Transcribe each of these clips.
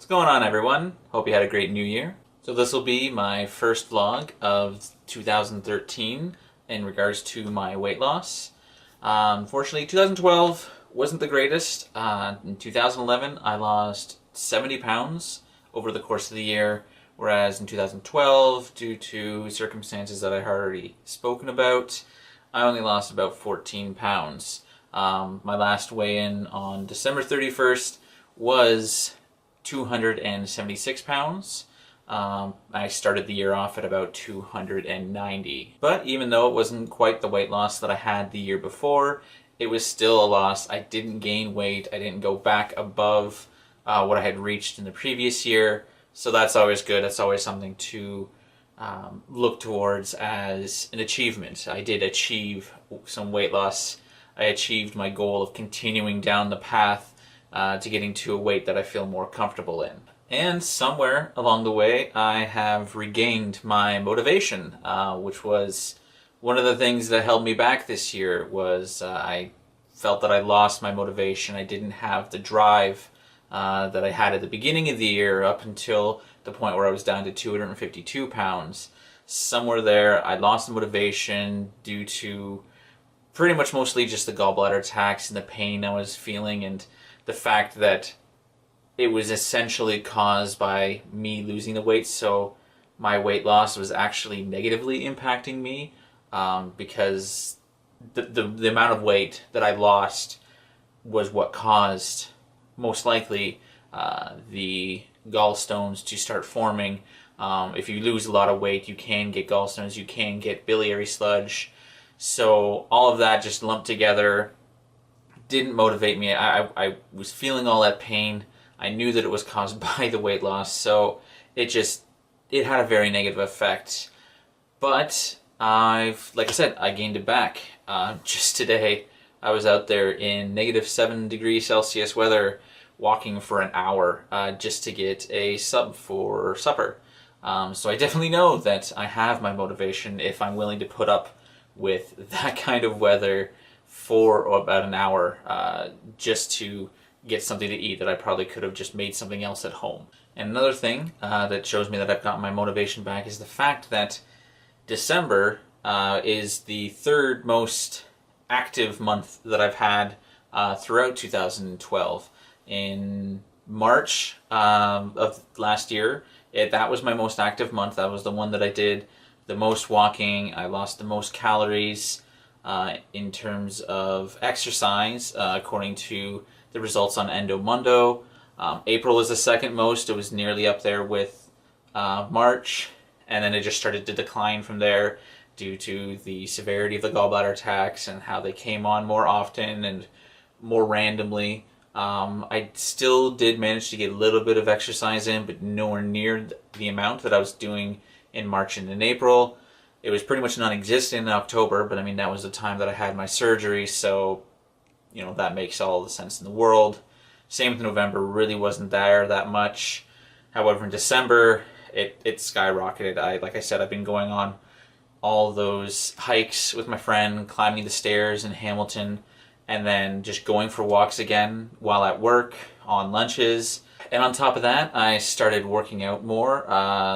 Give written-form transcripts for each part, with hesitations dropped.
What's going on, everyone? Hope you had a great new year. So this will be my first vlog of 2013 in regards to my weight loss. Unfortunately, 2012 wasn't the greatest. In 2011, I lost 70 pounds over the course of the year, whereas in 2012, due to circumstances that I've already spoken about, I only lost about 14 pounds. My last weigh-in on December 31st was 276 pounds. I started the year off at about 290. But even though it wasn't quite the weight loss that I had the year before, it was still a loss. I didn't gain weight. I didn't go back above what I had reached in the previous year. So that's always good. That's always something to look towards as an achievement. I did achieve some weight loss. I achieved my goal of continuing down the path to getting to a weight that I feel more comfortable in. And somewhere along the way, I have regained my motivation, which was one of the things that held me back this year. Was I felt that I lost my motivation. I didn't have the drive that I had at the beginning of the year up until the point where I was down to 252 pounds. Somewhere there, I lost the motivation due to pretty much mostly just the gallbladder attacks and the pain I was feeling, and the fact that it was essentially caused by me losing the weight, so my weight loss was actually negatively impacting me because the amount of weight that I lost was what caused, most likely, the gallstones to start forming. If you lose a lot of weight, you can get gallstones, you can get biliary sludge. So all of that just lumped together didn't motivate me. I was feeling all that pain. I knew that it was caused by the weight loss, so it had a very negative effect. But like I said, I gained it back. Just today, I was out there in -7 degrees Celsius weather, walking for an hour just to get a sub for supper. So I definitely know that I have my motivation if I'm willing to put up with that kind of weather for about an hour just to get something to eat that I probably could have just made something else at home. And another thing that shows me that I've gotten my motivation back is the fact that December is the third most active month that I've had throughout 2012. In March of last year, that was my most active month. That was the one that I did the most walking. I lost the most calories in terms of exercise, according to the results on Endomondo. April was the second most. It was nearly up there with March, and then it just started to decline from there due to the severity of the gallbladder attacks and how they came on more often and more randomly. I still did manage to get a little bit of exercise in, but nowhere near the amount that I was doing in March and in April. It was pretty much non-existent in October, but I mean, that was the time that I had my surgery, so, you know, that makes all the sense in the world. Same with November, really wasn't there that much. However, in December, it skyrocketed. Like I said, I've been going on all those hikes with my friend, climbing the stairs in Hamilton, and then just going for walks again while at work, on lunches. And on top of that, I started working out more,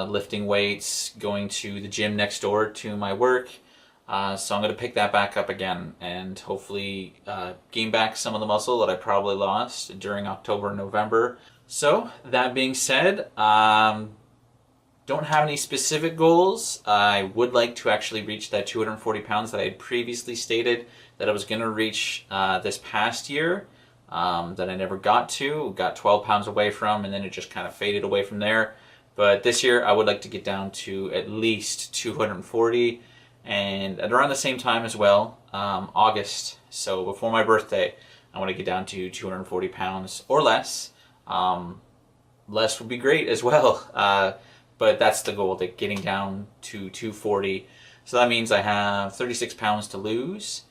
lifting weights, going to the gym next door to my work. So I'm going to pick that back up again and hopefully gain back some of the muscle that I probably lost during October and November. So that being said, don't have any specific goals. I would like to actually reach that 240 pounds that I had previously stated that I was going to reach this past year. That I never got 12 pounds away from, and then it just kind of faded away from there. But this year I would like to get down to at least 240, and at around the same time as well, August, so before my birthday, I want to get down to 240 pounds or less. Less would be great as well, but that's the goal, getting down to 240. So that means I have 36 pounds to lose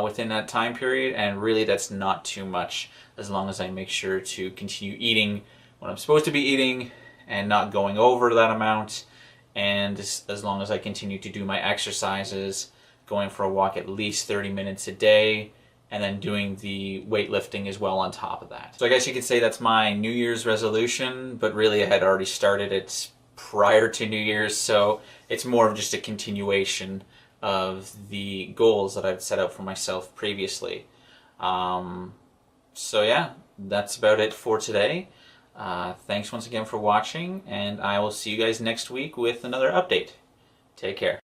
within that time period, and really that's not too much as long as I make sure to continue eating what I'm supposed to be eating and not going over that amount, and as long as I continue to do my exercises, going for a walk at least 30 minutes a day, and then doing the weightlifting as well on top of that. So I guess you could say that's my New Year's resolution, but really I had already started it prior to New Year's, so it's more of just a continuation of the goals that I've set out for myself previously. So yeah, that's about it for today. Thanks once again for watching, and I will see you guys next week with another update. Take care.